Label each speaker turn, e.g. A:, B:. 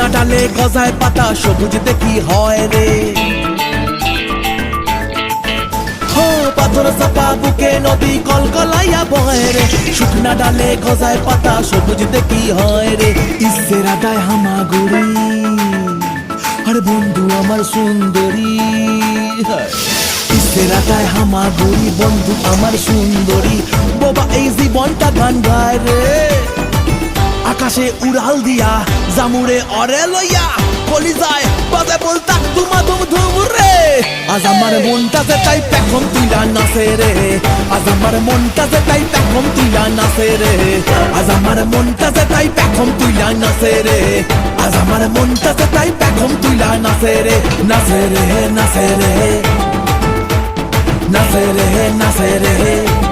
A: শুকনা ডালে গজায় পাতা, সবুজতে কি হয় রে। পাথর চাপা বুকে নদী কলকলাইয়া বয় রে। শুকনা ডালে গজায় পাতা, সবুজতে কি হয় রে। ইসের আদায় হামাগুড়ি, আরে বন্ধু আমার সুন্দরী। ইসের আদায় হামাগুড়ি, বন্ধু আমার সুন্দরী। বাবা এই জীবনটা গান গায় রে। আকাশে উড়াল দিয়া জামুরে অরে লইয়া, কলিজায় বাজে বলতা তুমা ধুম ধুম রে। আজ আমার মনটাতে তাই পেখম তুইলা নাচে রে। আজ আমার মনটাতে তাই পেখম তুইলা নাচে রে। আজ আমার মনটাতে তাই পেখম তুইলা নাচে রে। আজ আমার মনটাতে তাই পেখম তুইলা নাচে রে। নাচে রে নাচে রে নাচে রে নাচে রে।